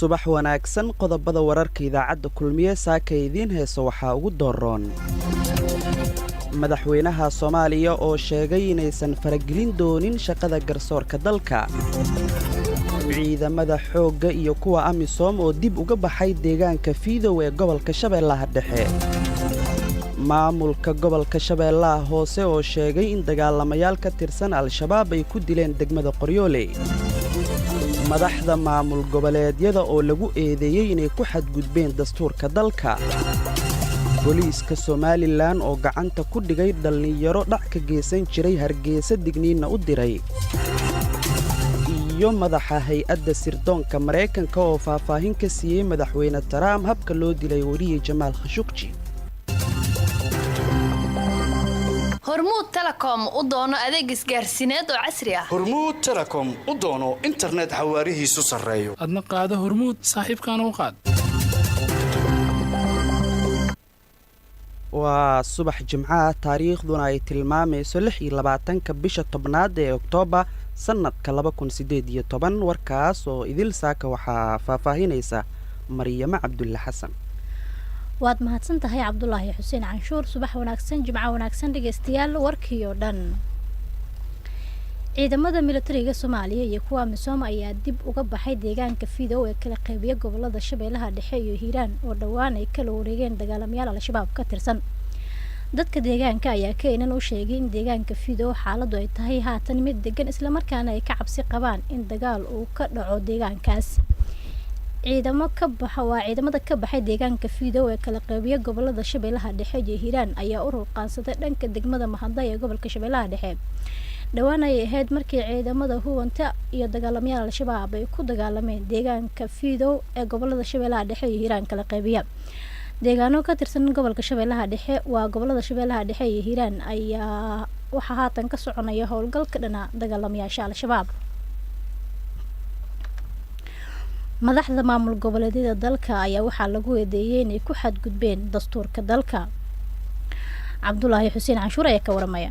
subax wanaagsan qodobada wararka idaacadda kulmiye saaka idiin heeso waxaa ugu dooroon madaxweynaha Soomaaliya oo sheegay inaysan faragelin doonin shaqada garsoorka dalka ciidamada xoogga iyo kuwa Amisom oo dib uga baxay deegaanka Fiidow ee gobolka Shabeellaha Dhexe maamulka gobolka Shabeellaha Hoose oo sheegay in dagaalamayaal ka tirsan Al-Shabaab ay ku dileen degmada Qoryooley madaxda maamul goboleedyada oo lagu eedeeyay inay ku xadgudbeen dastuurka dalka booliiska Somaliland oo gacanta ku dhigay dhalinyaro dhac ka geysan jiray Hargeysa digniina u diray iyo madaxa hay'adda sirdoonka Mareykanka oo faahfaahin ka siiyay madaxweyne Trump habka loo dilay wariye Jamaal Khashoggi Hormuud Telecom u doono adeeg isgaarsiineed oo casri ah Hormuud Telecom u doono internet xawaarihiisu sareeyo adna qaado Hormuud saaxiibkana u qaad waa subax jimcaha taariikhduna ay tilmaamayso 26 bisha tobnaad ee Oktoobar sanadka 2018 warkaas oo idil saaka waxa faahfaahinaysa Maryama Cabdulla Xasan waad mahadsan tahay Cabdullaahi Xuseen Canshuur subax wanaagsan jimcaha wanaagsan dhageystayaal warkii oo dhan ciidamada militariga Soomaaliya iyo kuwa Amisom ayaa dib uga baxay deegaanka Fiidow ee kala qaybiya gobolada Shabeellaha Dhexe iyo Hiiraan oo dhawaan ay kala wareegeen dagaalamayaal Al-Shabaab ka tirsan dadka deegaanka ayaa keenan u sheegay in deegaanka Fiidow xaaladdu ay tahay haatan mid degan isla markaana ay ka cabsi qabaan in dagaal uu ka dhaco deegaankaas ciidamada ka baxay deegaanka Fiidow ee kala qaybiya gobolada Shabeellaha Dhexe iyo Hiiraan ayaa u ruqaansaday dhanka degmada Mahadaya ee gobolka Shabeellaha Dhexe dhawaan ay ahayd markii ciidamada huwanta iyo dagaalamayaal Al-Shabaab ay ku dagaalameen deegaanka Fiidow ee gobolada Shabeellaha Dhexe iyo Hiiraan kala qaybiya deegaano ka tirsan gobolka Shabeellaha Dhexe waa gobolada Shabeellaha Dhexe iyo Hiiraan ayaa waxa haatan ka soconaya howlgalka dhana dagaalamayaasha Al-Shabaab madaxda maamul goboleedyada dalka ayaa waxa lagu eedeeyay inay ku xadgudbeen dastuurka dalka Cabdullaahi Xuseen Canshuur ayaa ka waramaya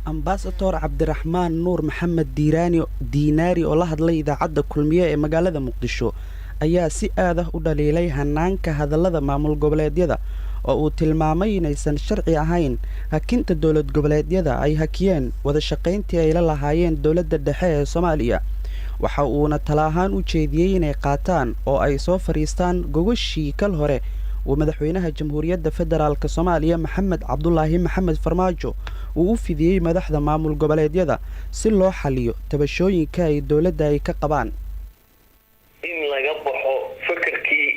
Ambassador Cabdiraxmaan Nuur Maxamed Diinaari oo la hadlay idaacadda kulmiye ee magaalada Muqdisho ayaa si aad ah u dhaliilay hanaanka hadallada maamul goboleedyada oo uu tilmaamay inaysan sharci ahayn hakinta dawlad goboleedyada ay hakiyeen wada shaqayntii ay la lahaayeen dawladda dhexe ee Soomaaliya waxa uuna tala ahaan u jeediyay inay qaataan oo ay soo fariistaan gogashii kal hore uu madaxweynaha Jamhuuriyadda Federaalka Soomaaliya Maxamed Cabdullaahi Maxamed Farmaajo uu u fidiyay madaxda maamul goboleedyada si loo xaliyo tabashooyinka ay dawladda ay ka qabaan in laga baxo fikirkii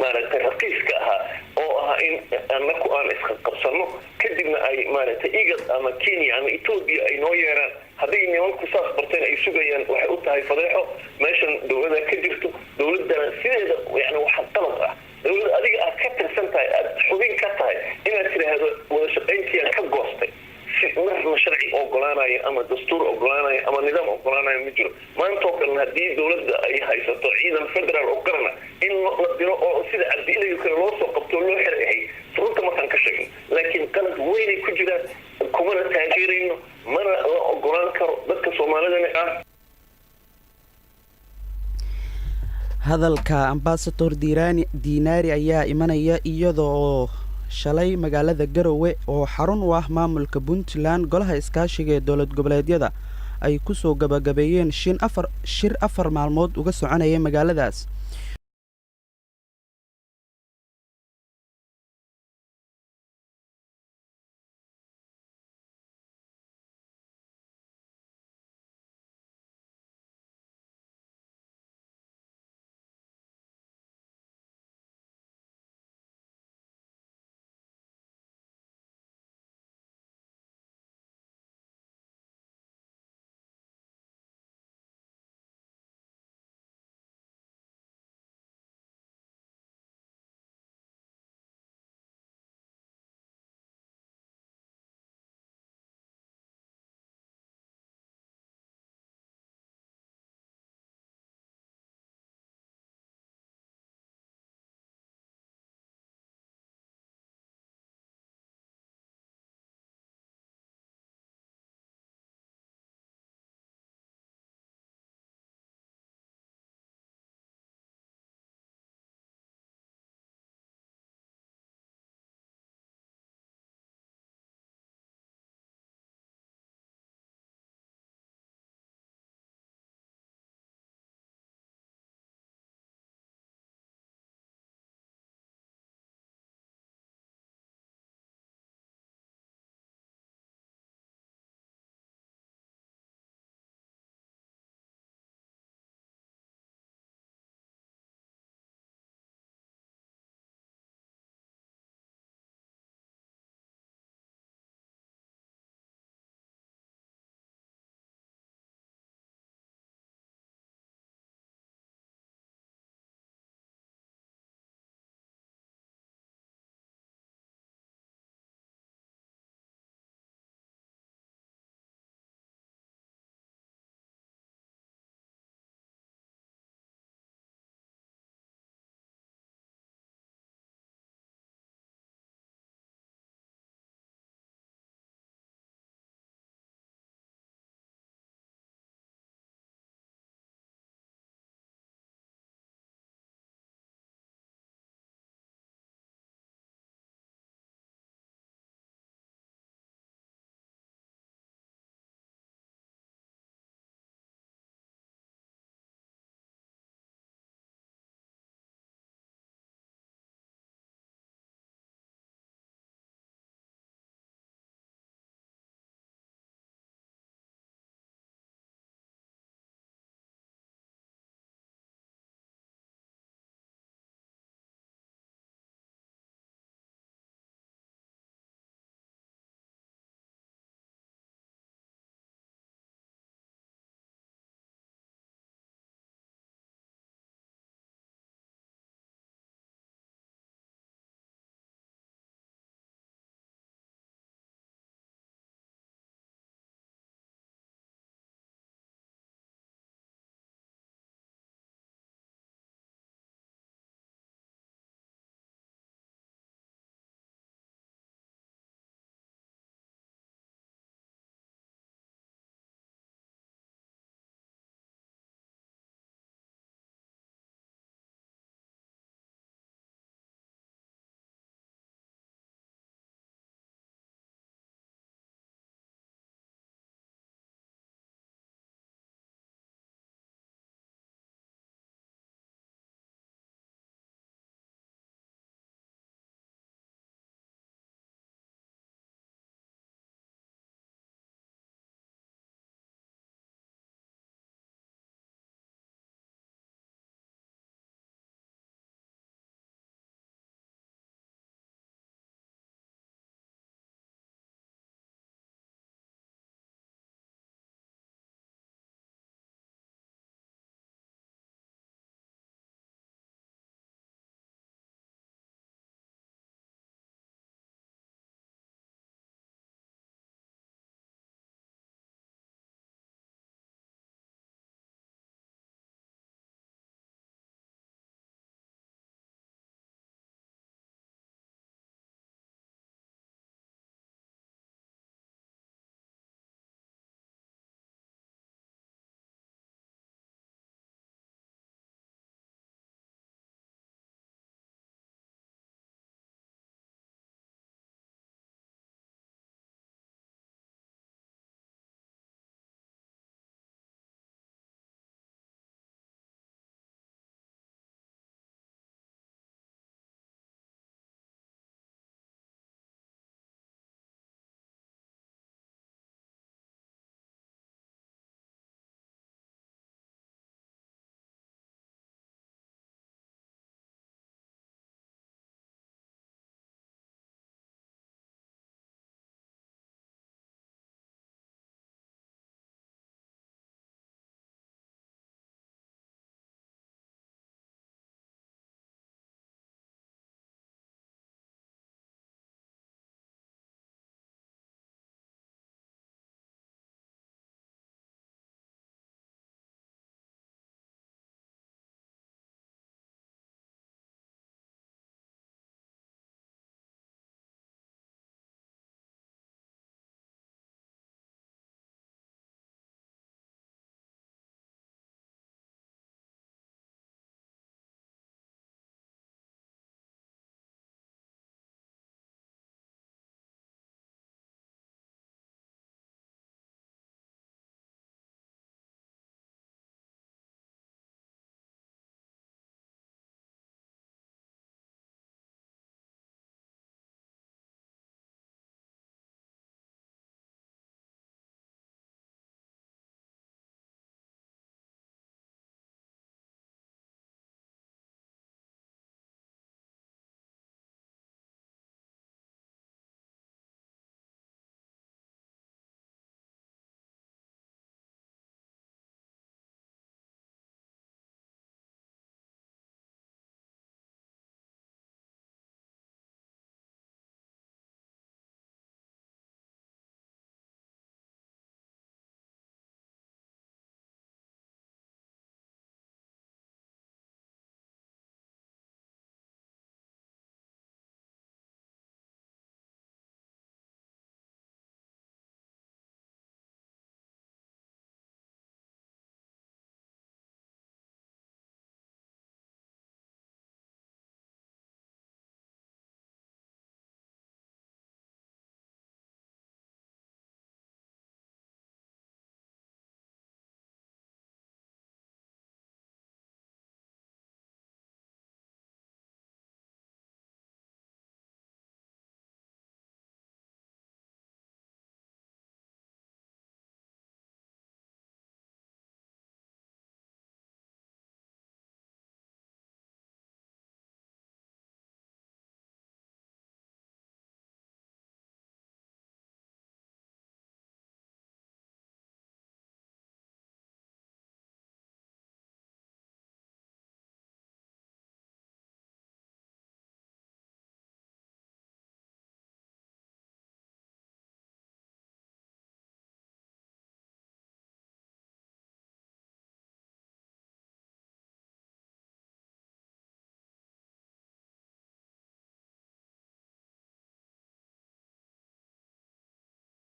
maaragtay raqiiska ahaa oo ah in annagu aan iska qabsano kadibna ay maaragtay igad ama Kenya ama Ethiopia ay noo yeeraan haddii nimanku saas barteen ay sugayaan waxay u tahay fadeexo meeshan dawladda ka jirto dawladana sideeda yani waxa qalad ah dawladda adiga aad ka tirsan tahay aad xubin ka tahay inaad tiraahdo wada shaqayntii ka goostay ma sharci ogolaanayo ama dastuur ogolaanayo ama nidaam ogolaanayo ma jiro maanta oo kale haddii dawladda ay haysato ciidan federaal oo qarana in la diro oo sida cabdiilayo kale loo soo qabto loo xirahay runta markaan ka sheegno laakiin qalad weyn ay ku jiraan kumana taageerayno mana la ogolaan karo dadka Soomaalidana ah hadalka Ambassador Diinaari ayaa imanaya iyadoo shalay magaalada Garowe oo xarun u ah maamulka Puntland golaha iskaashiga ee dawlad goboleedyada ay ku soo gabagabeeyeen shir afar maalmood uga soconayay magaaladaas